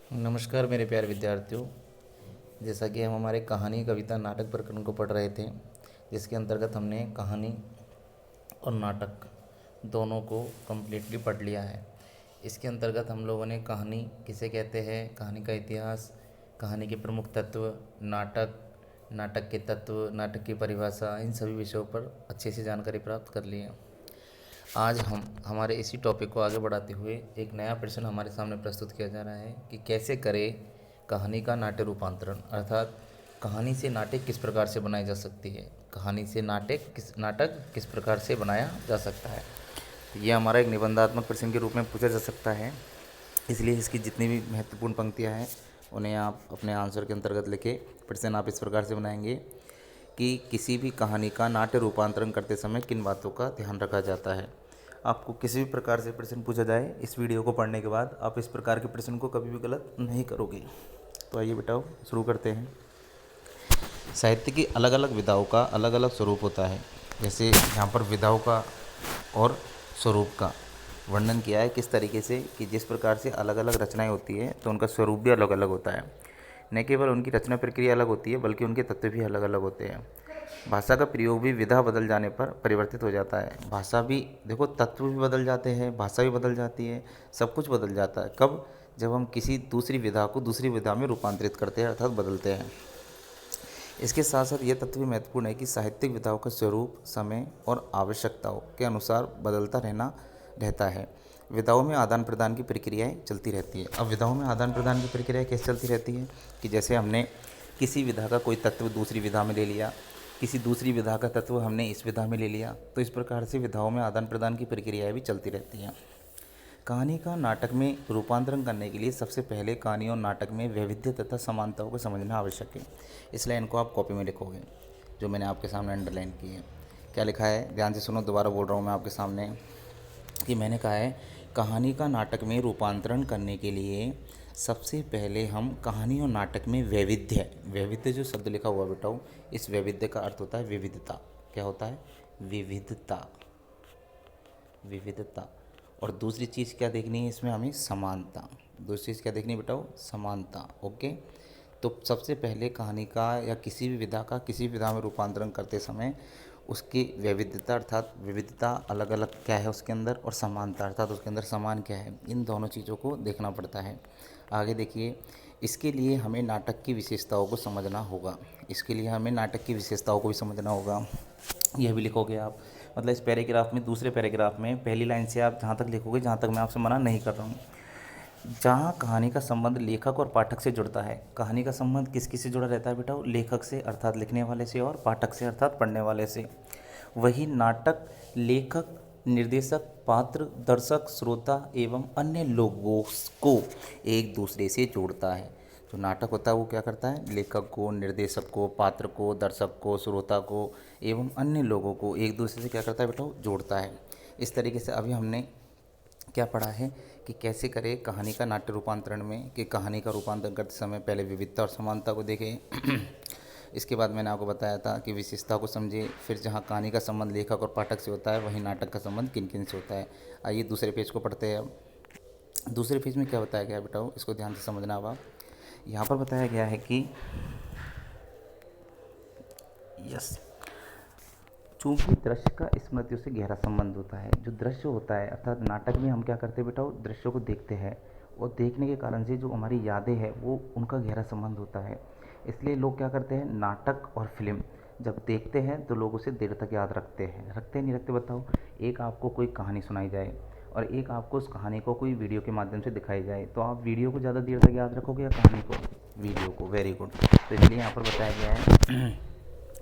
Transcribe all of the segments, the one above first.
नमस्कार मेरे प्यारे विद्यार्थियों। जैसा कि हम हमारे कहानी कविता नाटक प्रकरण को पढ़ रहे थे, जिसके अंतर्गत हमने कहानी और नाटक दोनों को कम्प्लीटली पढ़ लिया है। इसके अंतर्गत हम लोगों ने कहानी किसे कहते हैं, कहानी का इतिहास, कहानी के प्रमुख तत्व, नाटक, नाटक के तत्व, नाटक की परिभाषा, इन सभी विषयों पर अच्छे से जानकारी प्राप्त कर ली है। आज हम हमारे इसी टॉपिक को आगे बढ़ाते हुए एक नया प्रश्न हमारे सामने प्रस्तुत किया जा रहा है कि कैसे करें कहानी का नाट्य रूपांतरण, अर्थात कहानी से नाटक किस प्रकार से बनाई जा सकती है, कहानी से नाटक किस प्रकार से बनाया जा सकता है। तो ये हमारा एक निबंधात्मक प्रश्न के रूप में पूछा जा सकता है। इसलिए इसकी जितनी भी महत्वपूर्ण पंक्तियाँ हैं उन्हें आप अपने आंसर के अंतर्गत लिखे। प्रश्न आप इस प्रकार से बनाएंगे कि किसी भी कहानी का नाट्य रूपांतरण करते समय किन बातों का ध्यान रखा जाता है। आपको किसी भी प्रकार से प्रश्न पूछा जाए, इस वीडियो को पढ़ने के बाद आप इस प्रकार के प्रश्न को कभी भी गलत नहीं करोगे। तो आइए बेटा शुरू करते हैं। साहित्य की अलग अलग विधाओं का अलग अलग स्वरूप होता है। जैसे यहाँ पर विधाओं का और स्वरूप का वर्णन किया है किस तरीके से कि जिस प्रकार से अलग अलग रचनाएं होती है तो उनका स्वरूप भी अलग अलग होता है। न केवल उनकी रचना प्रक्रिया अलग होती है बल्कि उनके तत्व भी अलग अलग होते हैं। भाषा का प्रयोग भी विधा बदल जाने पर परिवर्तित हो जाता है। भाषा भी देखो, तत्व भी बदल जाते हैं, भाषा भी बदल जाती है, सब कुछ बदल जाता है। कब? जब हम किसी दूसरी विधा को दूसरी विधा में रूपांतरित करते हैं अर्थात बदलते हैं। इसके साथ साथ यह तत्व भी महत्वपूर्ण है कि साहित्यिक विधाओं का स्वरूप समय और आवश्यकताओं के अनुसार बदलता रहता है। विधाओं में आदान प्रदान की प्रक्रियाएं चलती रहती है। अब विधाओं में आदान प्रदान की प्रक्रियाएं कैसे चलती रहती है कि जैसे हमने किसी विधा का कोई तत्व दूसरी विधा में ले लिया, किसी दूसरी विधा का तत्व हमने इस विधा में ले लिया, तो इस प्रकार से विधाओं में आदान प्रदान की प्रक्रियाएं भी चलती रहती हैं। कहानी का नाटक में रूपांतरण करने के लिए सबसे पहले कहानी और नाटक में वैविध्य तथा समानताओं को समझना आवश्यक है। इस लाइन को आप कॉपी में लिखोगे, जो मैंने आपके सामने अंडरलाइन की है। क्या लिखा है, ध्यान से सुनो, दोबारा बोल रहा हूँ मैं आपके सामने कि मैंने कहा है कहानी का नाटक में रूपांतरण करने के लिए सबसे पहले हम कहानी और नाटक में वैविध्य, वैविध्य जो शब्द लिखा हुआ बेटा, इस वैविध्य का अर्थ होता है विविधता। क्या होता है? विविधता, विविधता। और दूसरी चीज़ क्या देखनी है इसमें हमें? समानता। दूसरी चीज़ क्या देखनी है बेटा? समानता। ओके। तो सबसे पहले कहानी का या किसी भी विधा का किसी भी विधा में रूपांतरण करते समय उसकी वैविध्यता अर्थात विविधता अलग अलग क्या है उसके अंदर, और समानता अर्थात उसके अंदर समान क्या है, इन दोनों चीज़ों को देखना पड़ता है। आगे देखिए, इसके लिए हमें नाटक की विशेषताओं को समझना होगा। इसके लिए हमें नाटक की विशेषताओं को भी समझना होगा। यह भी लिखोगे आप, मतलब इस पैराग्राफ में, दूसरे पैराग्राफ में पहली लाइन से आप जहाँ तक लिखोगे, जहाँ तक मैं आपसे मना नहीं कर रहा हूँ, जहाँ कहानी का संबंध लेखक और पाठक से जुड़ता है। कहानी का संबंध किस किस से जुड़ा रहता है बेटा? लेखक से अर्थात लिखने वाले से, और पाठक से अर्थात पढ़ने वाले से। वही नाटक लेखक, निर्देशक, पात्र, दर्शक, श्रोता एवं अन्य लोगों को एक दूसरे से जोड़ता है। जो नाटक होता है वो क्या करता है? लेखक को, निर्देशक को, पात्र को, दर्शक को, श्रोता को एवं अन्य लोगों को एक दूसरे से क्या करता है बेटा? जोड़ता है। इस तरीके से अभी हमने क्या पढ़ा है कि कैसे करें कहानी का नाट्य रूपांतरण में, कि कहानी का रूपांतरण करते समय पहले विविधता और समानता को देखें। इसके बाद मैंने आपको बताया था कि विशेषता को समझे। फिर जहाँ कहानी का संबंध लेखक और पाठक से होता है, वहीं नाटक का संबंध किन किन से होता है। आइए दूसरे पेज को पढ़ते हैं। अब दूसरे पेज में क्या बताया गया है बेटा, इसको ध्यान से समझना। अब आप यहाँ पर बताया गया है कि यस, चूँकि दृश्य का स्मृतियों से गहरा संबंध होता है। जो दृश्य होता है अर्थात नाटक में हम क्या करते हैं बेटा? दृश्यों को देखते हैं, और देखने के कारण से जो हमारी यादें हैं वो उनका गहरा संबंध होता है। इसलिए लोग क्या करते हैं, नाटक और फिल्म जब देखते हैं तो लोग उसे देर तक याद रखते हैं। रखते नहीं रखते बताओ? एक आपको कोई कहानी सुनाई जाए और एक आपको उस कहानी को कोई वीडियो के माध्यम से दिखाई जाए, तो आप वीडियो को ज़्यादा देर तक याद रखोगे या कहानी को? वीडियो को। Very good. तो इसलिए यहाँ पर बताया गया है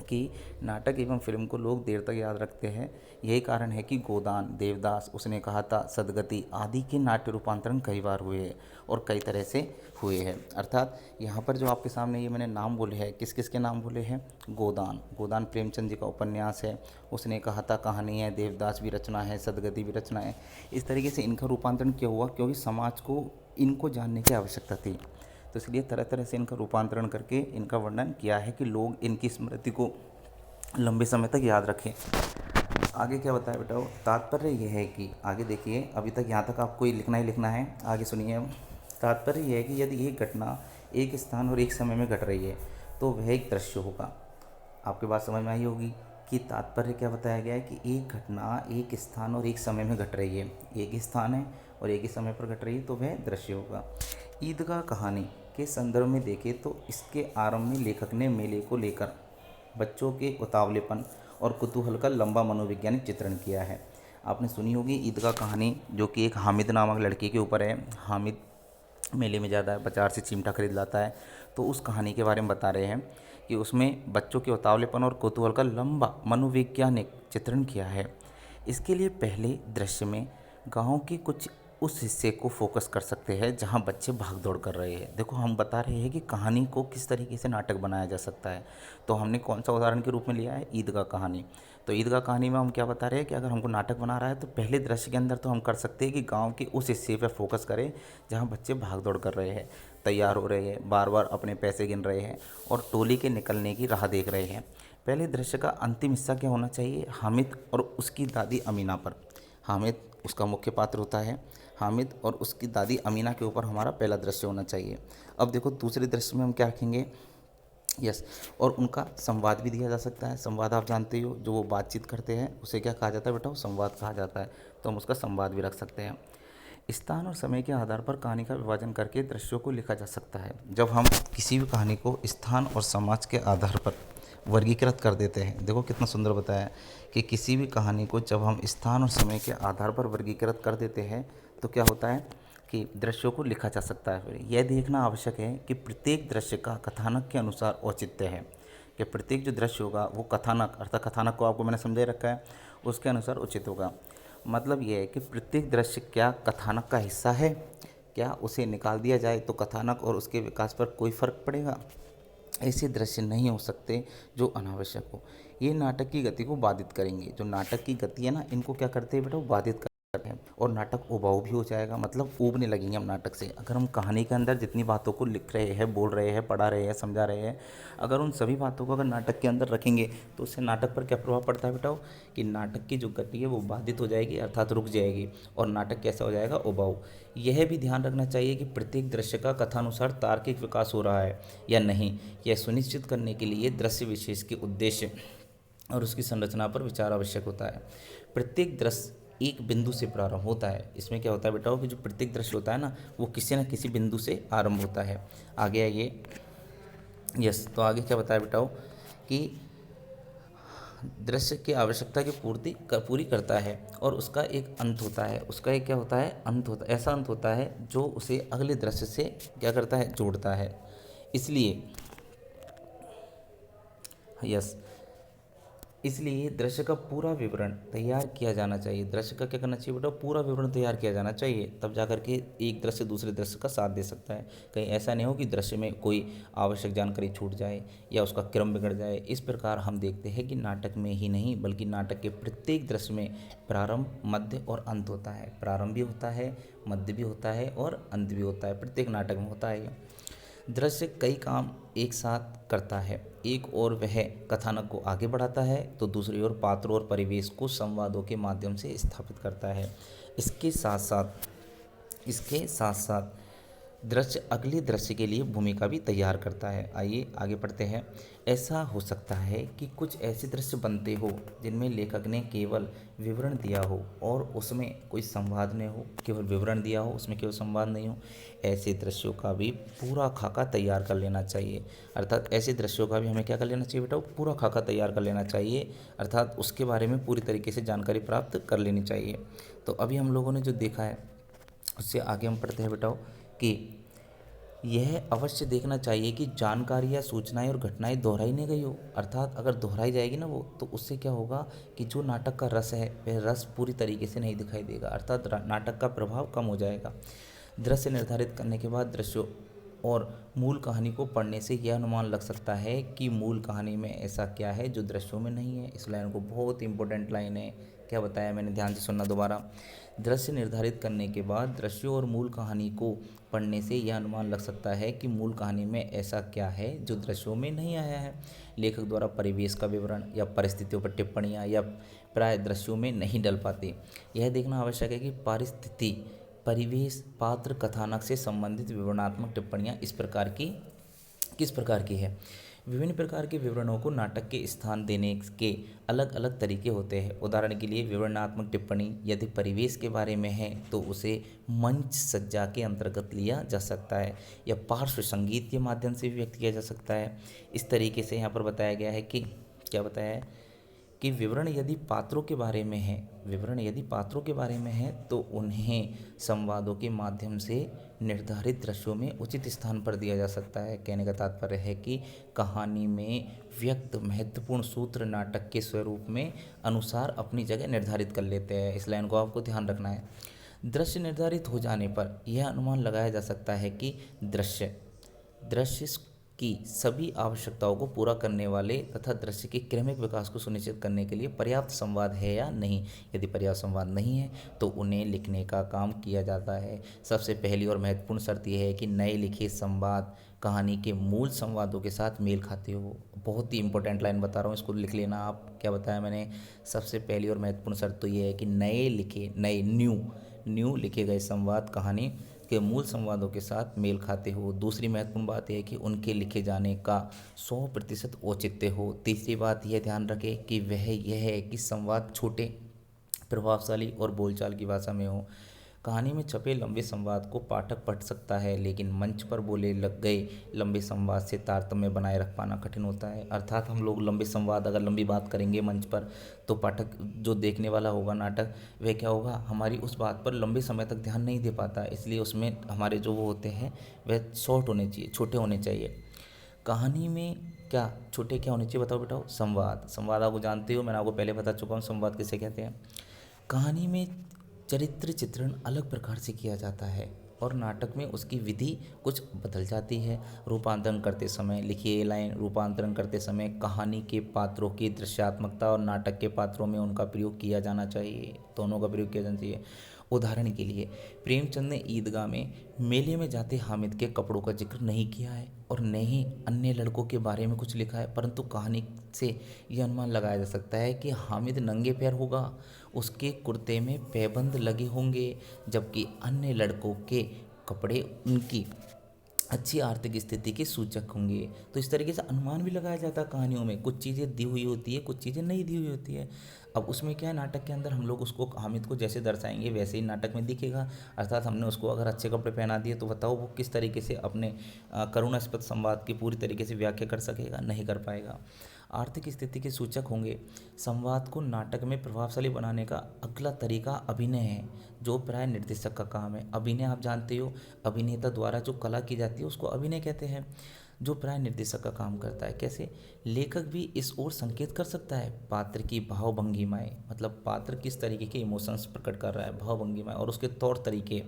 कि नाटक एवं फिल्म को लोग देर तक याद रखते हैं। यही कारण है कि गोदान, देवदास, उसने कहा था, सदगति आदि के नाट्य रूपांतरण कई बार हुए हैं और कई तरह से हुए हैं। अर्थात यहाँ पर जो आपके सामने ये मैंने नाम बोले हैं, किस किस के नाम बोले हैं? गोदान, गोदान प्रेमचंद जी का उपन्यास है। उसने कहा था कहानी है, देवदास भी रचना है, सदगति भी रचना है। इस तरीके से इनका रूपांतरण क्यों हुआ? क्योंकि समाज को इनको जानने की आवश्यकता थी, तो इसलिए तरह तरह से इनका रूपांतरण करके इनका वर्णन किया है कि लोग इनकी स्मृति को लंबे समय तक याद रखें। आगे क्या बताया बेटा? तात्पर्य यह है कि आगे देखिए, अभी तक यहाँ तक आपको ये लिखना ही लिखना है। आगे सुनिए। तात्पर्य यह है कि यदि एक घटना एक स्थान और एक समय में घट रही है तो वह एक दृश्य होगा। आपकी बात समझ में आई होगी कि तात्पर्य क्या बताया गया है कि एक घटना एक स्थान और एक समय में घट रही है, एक ही स्थान है और एक ही समय पर घट रही है तो वह दृश्य होगा। ईदगाह कहानी के संदर्भ में देखें तो इसके आरंभ में लेखक ने मेले को लेकर बच्चों के उतावलेपन और कुतूहल का लंबा मनोवैज्ञानिक चित्रण किया है। आपने सुनी होगी ईदगाह कहानी, जो कि एक हामिद नामक लड़के के ऊपर है। हामिद मेले में जाता है, बाजार से चिमटा खरीद लाता है, तो उस कहानी के बारे में बता रहे हैं कि उसमें बच्चों के उतावलेपन और कौतूहल का लंबा मनोवैज्ञानिक चित्रण किया है। इसके लिए पहले दृश्य में गांव के कुछ उस हिस्से को फोकस कर सकते हैं जहां बच्चे भाग दौड़ कर रहे हैं। देखो, हम बता रहे हैं कि कहानी को किस तरीके से नाटक बनाया जा सकता है। तो हमने कौन सा उदाहरण के रूप में लिया है? ईदगाह कहानी। तो ईदगाह कहानी में हम क्या बता रहे हैं कि अगर हमको नाटक बना रहा है तो पहले दृश्य के अंदर तो हम कर सकते हैं कि गांव के उस हिस्से पर फोकस करें जहां बच्चे भाग दौड़ कर रहे हैं, तैयार हो रहे हैं, बार बार अपने पैसे गिन रहे हैं और टोली के निकलने की राह देख रहे हैं। पहले दृश्य का अंतिम हिस्सा क्या होना चाहिए? हामिद और उसकी दादी अमीना पर। हामिद उसका मुख्य पात्र होता है। हामिद और उसकी दादी अमीना के ऊपर हमारा पहला दृश्य होना चाहिए। अब देखो, दूसरे दृश्य में हम क्या रखेंगे? यस, और उनका संवाद भी दिया जा सकता है। संवाद आप जानते हो, जो वो बातचीत करते हैं उसे क्या कहा जाता है बेटा? संवाद कहा जाता है। तो हम उसका संवाद भी रख सकते हैं। स्थान और समय के आधार पर कहानी का विभाजन करके दृश्यों को लिखा जा सकता है। जब हम किसी भी कहानी को स्थान और समाज के आधार पर वर्गीकृत कर देते हैं, देखो कितना सुंदर बताया कि किसी भी कहानी को जब हम स्थान और समय के आधार पर वर्गीकृत कर देते हैं तो क्या होता है कि दृश्यों को लिखा जा सकता है। फिर यह देखना आवश्यक है कि प्रत्येक दृश्य का कथानक के अनुसार औचित्य है, कि प्रत्येक जो दृश्य होगा वो कथानक, अर्थात कथानक को आपको मैंने समझा रखा है, उसके अनुसार उचित होगा। मतलब यह है कि प्रत्येक दृश्य क्या कथानक का हिस्सा है? क्या उसे निकाल दिया जाए तो कथानक और उसके विकास पर कोई फर्क पड़ेगा? ऐसे दृश्य नहीं हो सकते जो अनावश्यक हो। ये नाटक की गति को बाधित करेंगे। जो नाटक की गति है ना, इनको क्या करते हैं बेटा? वो बाधित करते हैं और नाटक उबाऊ भी हो जाएगा, मतलब ऊबने लगेंगे हम नाटक से। अगर हम कहानी के अंदर जितनी बातों को लिख रहे हैं, बोल रहे हैं, पढ़ा रहे हैं, समझा रहे हैं, अगर उन सभी बातों को अगर नाटक के अंदर रखेंगे तो उससे नाटक पर क्या प्रभाव पड़ता है बेटा? कि नाटक की जो गति है वो बाधित हो जाएगी, अर्थात रुक जाएगी, और नाटक कैसा हो जाएगा? उबाऊ। यह भी ध्यान रखना चाहिए कि प्रत्येक दृश्य का कथानुसार तार्किक विकास हो रहा है या नहीं, यह सुनिश्चित करने के लिए दृश्य विशेष के उद्देश्य और उसकी संरचना पर विचार आवश्यक होता है। प्रत्येक दृश्य एक बिंदु से प्रारंभ होता है। इसमें क्या होता है बेटा? कि जो प्रत्येक दृश्य होता है ना, वो किसी न किसी बिंदु से आरंभ होता है। आगे आइए। यस, तो आगे क्या बताया बेटा? कि दृश्य की आवश्यकता की पूरी करता है और उसका एक अंत होता है। उसका एक क्या होता है? अंत होता है। ऐसा अंत होता है जो उसे अगले दृश्य से क्या करता है? जोड़ता है। इसलिए यस, इसलिए दृश्य का पूरा विवरण तैयार किया जाना चाहिए। दृश्य का क्या करना चाहिए बेटा? पूरा विवरण तैयार किया जाना चाहिए, तब जा कर के एक दृश्य दूसरे दृश्य का साथ दे सकता है। कहीं ऐसा नहीं हो कि दृश्य में कोई आवश्यक जानकारी छूट जाए या उसका क्रम बिगड़ जाए। इस प्रकार हम देखते हैं कि नाटक में ही नहीं बल्कि नाटक के प्रत्येक दृश्य में प्रारंभ, मध्य और अंत होता है। प्रारंभ भी होता है, मध्य भी होता है और अंत भी होता है। प्रत्येक नाटक में होता है। दृश्य कई काम एक साथ करता है। एक ओर वह कथानक को आगे बढ़ाता है तो दूसरी ओर पात्रों और परिवेश को संवादों के माध्यम से स्थापित करता है। इसके साथ साथ दृश्य अगले दृश्य के लिए भूमिका भी तैयार करता है। आइए आगे पढ़ते हैं। ऐसा हो सकता है कि कुछ ऐसे दृश्य बनते हो जिनमें लेखक ने केवल विवरण दिया हो और उसमें कोई संवाद नहीं हो, केवल विवरण दिया हो, उसमें केवल संवाद नहीं हो। ऐसे दृश्यों का भी पूरा खाका तैयार कर लेना चाहिए। अर्थात ऐसे दृश्यों का भी हमें क्या कर लेना चाहिए बेटा? पूरा खाका तैयार कर लेना चाहिए, अर्थात उसके बारे में पूरी तरीके से जानकारी प्राप्त कर लेनी चाहिए। तो अभी हम लोगों ने जो देखा है उससे आगे हम पढ़ते हैं बेटा कि यह अवश्य देखना चाहिए कि जानकारी या सूचनाएं और घटनाएं दोहराई नहीं गई हो। अर्थात अगर दोहराई जाएगी ना वो, तो उससे क्या होगा कि जो नाटक का रस है वह रस पूरी तरीके से नहीं दिखाई देगा, अर्थात नाटक का प्रभाव कम हो जाएगा। दृश्य निर्धारित करने के बाद दृश्यों और मूल कहानी को पढ़ने से यह अनुमान लग सकता है कि मूल कहानी में ऐसा क्या है जो दृश्यों में नहीं है। इस लाइन को बहुत इंपॉर्टेंट लाइन है। क्या बताया मैंने? ध्यान से सुनना दोबारा। दृश्य निर्धारित करने के बाद दृश्यों और मूल कहानी को पढ़ने से यह अनुमान लग सकता है कि मूल कहानी में ऐसा क्या है जो दृश्यों में नहीं आया है। लेखक द्वारा परिवेश का विवरण या परिस्थितियों पर टिप्पणियाँ या प्राय दृश्यों में नहीं डल पाती। यह देखना आवश्यक है कि परिवेश पात्र कथानक से संबंधित विवरणात्मक टिप्पणियाँ किस प्रकार की है। विभिन्न प्रकार के विवरणों को नाटक के स्थान देने के अलग अलग तरीके होते हैं। उदाहरण के लिए विवरणात्मक टिप्पणी यदि परिवेश के बारे में है तो उसे मंच सज्जा के अंतर्गत लिया जा सकता है या पार्श्व संगीत के माध्यम से भी व्यक्त किया जा सकता है। इस तरीके से यहाँ पर बताया गया है कि क्या बताया है कि विवरण यदि पात्रों के बारे में है तो उन्हें संवादों के माध्यम से निर्धारित दृश्यों में उचित स्थान पर दिया जा सकता है। कहने का तात्पर्य है कि कहानी में व्यक्त महत्वपूर्ण सूत्र नाटक के स्वरूप में अनुसार अपनी जगह निर्धारित कर लेते हैं। इस लाइन को आपको ध्यान रखना है। दृश्य निर्धारित हो जाने पर यह अनुमान लगाया जा सकता है कि दृश्य की सभी आवश्यकताओं को पूरा करने वाले तथा दृश्य के क्रमिक विकास को सुनिश्चित करने के लिए पर्याप्त संवाद है या नहीं। यदि पर्याप्त संवाद नहीं है तो उन्हें लिखने का काम किया जाता है। सबसे पहली और महत्वपूर्ण शर्त यह है कि नए लिखे संवाद कहानी के मूल संवादों के साथ मेल खाते हो। बहुत ही इंपॉर्टेंट लाइन बता रहा हूँ, इसको लिख लेना आप। क्या बताया मैंने? सबसे पहली और महत्वपूर्ण शर्त तो ये है कि न्यू लिखे गए संवाद कहानी के मूल संवादों के साथ मेल खाते हो। दूसरी महत्वपूर्ण बात यह है कि उनके लिखे जाने का 100% औचित्य हो। तीसरी बात यह ध्यान रखें कि वह यह है कि संवाद छोटे, प्रभावशाली और बोलचाल की भाषा में हो। कहानी में छपे लंबे संवाद को पाठक पढ़ सकता है, लेकिन मंच पर बोले लग गए लंबे संवाद से तारतम्य बनाए रख पाना कठिन होता है। अर्थात हम लोग लंबे संवाद अगर लंबी बात करेंगे मंच पर तो पाठक जो देखने वाला होगा नाटक, वह क्या होगा, हमारी उस बात पर लंबे समय तक ध्यान नहीं दे पाता। इसलिए उसमें हमारे जो वो होते हैं वह शॉर्ट होने चाहिए, छोटे होने चाहिए। कहानी में क्या छोटे क्या होने चाहिए बताओ बेटाओ? संवाद आपको जानते हो, मैंने आपको पहले बता चुका हूँ संवाद किसे कहते हैं। कहानी में चरित्र चित्रण अलग प्रकार से किया जाता है और नाटक में उसकी विधि कुछ बदल जाती है। रूपांतरण करते समय, लिखिए लाइन, रूपांतरण करते समय कहानी के पात्रों की दृश्यात्मकता और नाटक के पात्रों में उनका प्रयोग किया जाना चाहिए, दोनों का प्रयोग किया जाना चाहिए। उदाहरण के लिए प्रेमचंद ने ईदगाह में मेले में जाते हामिद के कपड़ों का जिक्र नहीं किया है और न ही अन्य लड़कों के बारे में कुछ लिखा है, परंतु कहानी से यह अनुमान लगाया जा सकता है कि हामिद नंगे पैर होगा, उसके कुर्ते में पैबंद लगे होंगे, जबकि अन्य लड़कों के कपड़े उनकी अच्छी आर्थिक स्थिति के सूचक होंगे। तो इस तरीके से अनुमान भी लगाया जाता है कहानियों में। कुछ चीज़ें दी हुई होती है, कुछ चीज़ें नहीं दी हुई होती है। अब उसमें क्या है, नाटक के अंदर हम लोग उसको हामिद को जैसे दर्शाएंगे वैसे ही नाटक में दिखेगा। अर्थात हमने उसको अगर अच्छे कपड़े पहना दिए तो बताओ वो किस तरीके से अपने करुणास्पद संवाद की पूरी तरीके से व्याख्या कर सकेगा? नहीं कर पाएगा। आर्थिक स्थिति के सूचक होंगे। संवाद को नाटक में प्रभावशाली बनाने का अगला तरीका अभिनय है, जो प्राय निर्देशक का काम है। अभिनय आप जानते हो, अभिनेता द्वारा जो कला की जाती है उसको अभिनय कहते हैं, जो प्राय निर्देशक का काम करता है। कैसे? लेखक भी इस ओर संकेत कर सकता है। पात्र की भाव भंगिमाएँ, मतलब पात्र किस तरीके के इमोशंस प्रकट कर रहा है, भाव भंगिमाएँ और उसके तौर तरीके,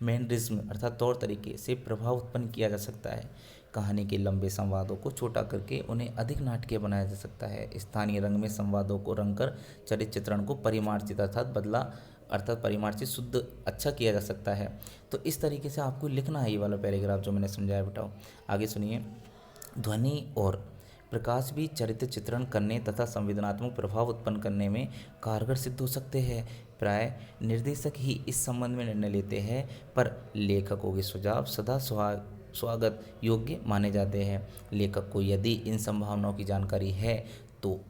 मैनरिज्म अर्थात तौर तरीके से प्रभाव उत्पन्न किया जा सकता है। कहानी के लंबे संवादों को छोटा करके उन्हें अधिक नाटकीय बनाया जा सकता है। स्थानीय रंग में संवादों को रंग कर चरित्र चित्रण को परिमार्जित अर्थात परिमार्जित शुद्ध अच्छा किया जा सकता है। तो इस तरीके से आपको लिखना है ये वाला पैराग्राफ जो मैंने समझाया बेटाओ। आगे सुनिए। ध्वनि और प्रकाश भी चरित्र चित्रण करने तथा संवेदनात्मक प्रभाव उत्पन्न करने में कारगर सिद्ध हो सकते हैं। प्राय निर्देशक ही इस संबंध में निर्णय लेते हैं, पर लेखकों के सुझाव सदा स्वागत योग्य माने जाते हैं। लेखक को यदि इन संभावनाओं की जानकारी है तो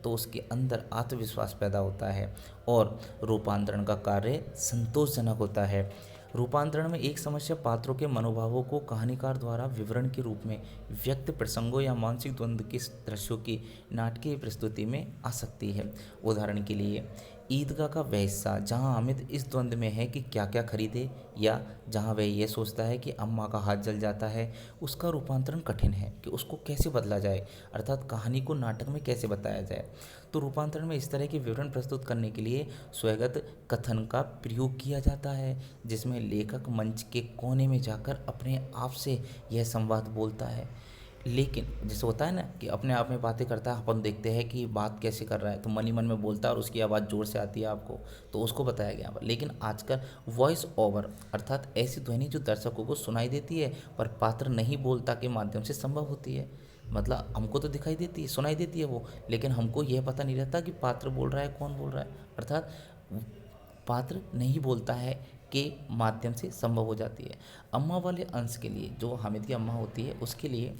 उसके अंदर आत्मविश्वास पैदा होता है और रूपांतरण का कार्य संतोषजनक होता है। रूपांतरण में एक समस्या पात्रों के मनोभावों को कहानीकार द्वारा विवरण के रूप में व्यक्त प्रसंगों या मानसिक द्वंद्व के दृश्यों की नाटकीय प्रस्तुति में आ सकती है। उदाहरण के लिए ईदगाह का वह हिस्सा जहां हामिद इस द्वंद्व में है कि क्या क्या खरीदे, या जहां वह यह सोचता है कि अम्मा का हाथ जल जाता है, उसका रूपांतरण कठिन है कि उसको कैसे बदला जाए, अर्थात कहानी को नाटक में कैसे बताया जाए। तो रूपांतरण में इस तरह के विवरण प्रस्तुत करने के लिए स्वैगत कथन का प्रयोग किया जाता है, जिसमें लेखक मंच के कोने में जाकर अपने आप से यह संवाद बोलता है। लेकिन जैसे होता है ना कि अपने आप में बातें करता है, अपन देखते हैं कि बात कैसे कर रहा है, तो मन ही मन में बोलता है और उसकी आवाज़ ज़ोर से आती है आपको, तो उसको बताया गया। लेकिन आजकल वॉइस ओवर अर्थात ऐसी ध्वनि जो दर्शकों को सुनाई देती है पर पात्र नहीं बोलता के माध्यम से संभव होती है। मतलब हमको तो दिखाई देती है, सुनाई देती है वो, लेकिन हमको यह पता नहीं रहता कि पात्र बोल रहा है, कौन बोल रहा है। अर्थात पात्र नहीं बोलता है के माध्यम से संभव हो जाती है। अम्मा वाले अंश के लिए, जो हामिद की अम्मा होती है, उसके लिए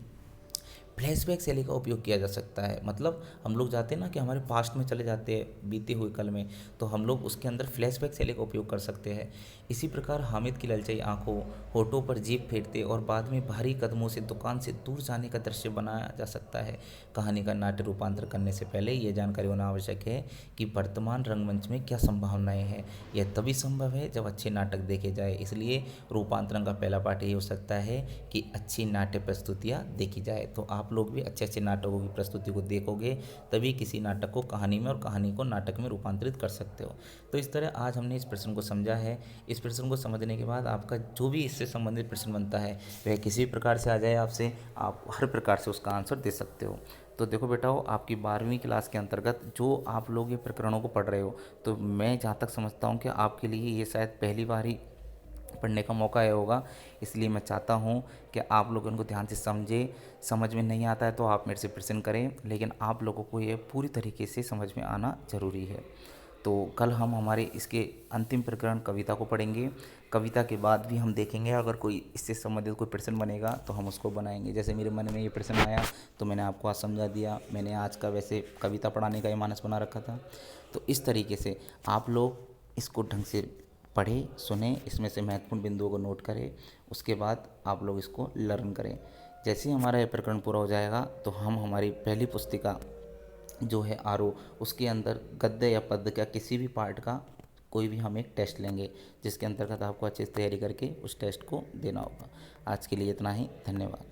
फ्लैशबैक शैली का उपयोग किया जा सकता है। मतलब हम लोग जाते हैं ना कि हमारे पास्ट में चले जाते हैं बीते हुए कल में, तो हम लोग उसके अंदर फ्लैशबैक शैली का उपयोग कर सकते हैं। इसी प्रकार हामिद की ललचाई आंखों, होठों पर जीभ फेरते और बाद में भारी कदमों से दुकान से दूर जाने का दृश्य बनाया जा सकता है। कहानी का नाट्य रूपांतर करने से पहले ये जानकारी होना आवश्यक है कि वर्तमान रंगमंच में क्या संभावनाएं हैं। यह तभी संभव है जब अच्छे नाटक देखे जाए, इसलिए रूपांतरण का पहला पाठ ये हो सकता है कि अच्छी नाट्य प्रस्तुतियाँ देखी जाए। तो आप लोग भी अच्छे अच्छे नाटकों की प्रस्तुति को देखोगे, तभी किसी नाटक को कहानी में और कहानी को नाटक में रूपांतरित कर सकते हो। तो इस तरह आज हमने इस प्रश्न को समझा है। इस प्रश्न को समझने के बाद आपका जो भी इससे संबंधित प्रश्न बनता है वह किसी भी प्रकार से आ जाए आपसे, आप हर प्रकार से उसका आंसर दे सकते हो। तो देखो बेटाओ, आपकी 12वीं क्लास के अंतर्गत जो आप लोग ये प्रकरणों को पढ़ रहे हो, तो मैं जहाँ तक समझता हूँ कि आपके लिए ये शायद पहली बार ही पढ़ने का मौका आया होगा। इसलिए मैं चाहता हूँ कि आप लोग उनको ध्यान से समझें। समझ में नहीं आता है तो आप मेरे से प्रश्न करें, लेकिन आप लोगों को ये पूरी तरीके से समझ में आना ज़रूरी है। तो कल हम हमारे इसके अंतिम प्रकरण कविता को पढ़ेंगे। कविता के बाद भी हम देखेंगे अगर कोई इससे संबंधित कोई प्रश्न बनेगा तो हम उसको बनाएंगे। जैसे मेरे मन में ये प्रश्न आया तो मैंने आपको आज समझा दिया। मैंने आज का वैसे कविता पढ़ाने का ये मानस बना रखा था। तो इस तरीके से आप लोग इसको ढंग से पढ़ें, सुने, इसमें से महत्वपूर्ण बिंदुओं को नोट करें, उसके बाद आप लोग इसको लर्न करें। जैसे ही हमारा ये प्रकरण पूरा हो जाएगा तो हम हमारी पहली पुस्तिका जो है आरो, उसके अंदर गद्य या पद्य का किसी भी पार्ट का कोई भी हम एक टेस्ट लेंगे, जिसके अंतर्गत आपको अच्छे से तैयारी करके उस टेस्ट को देना होगा। आज के लिए इतना ही, धन्यवाद।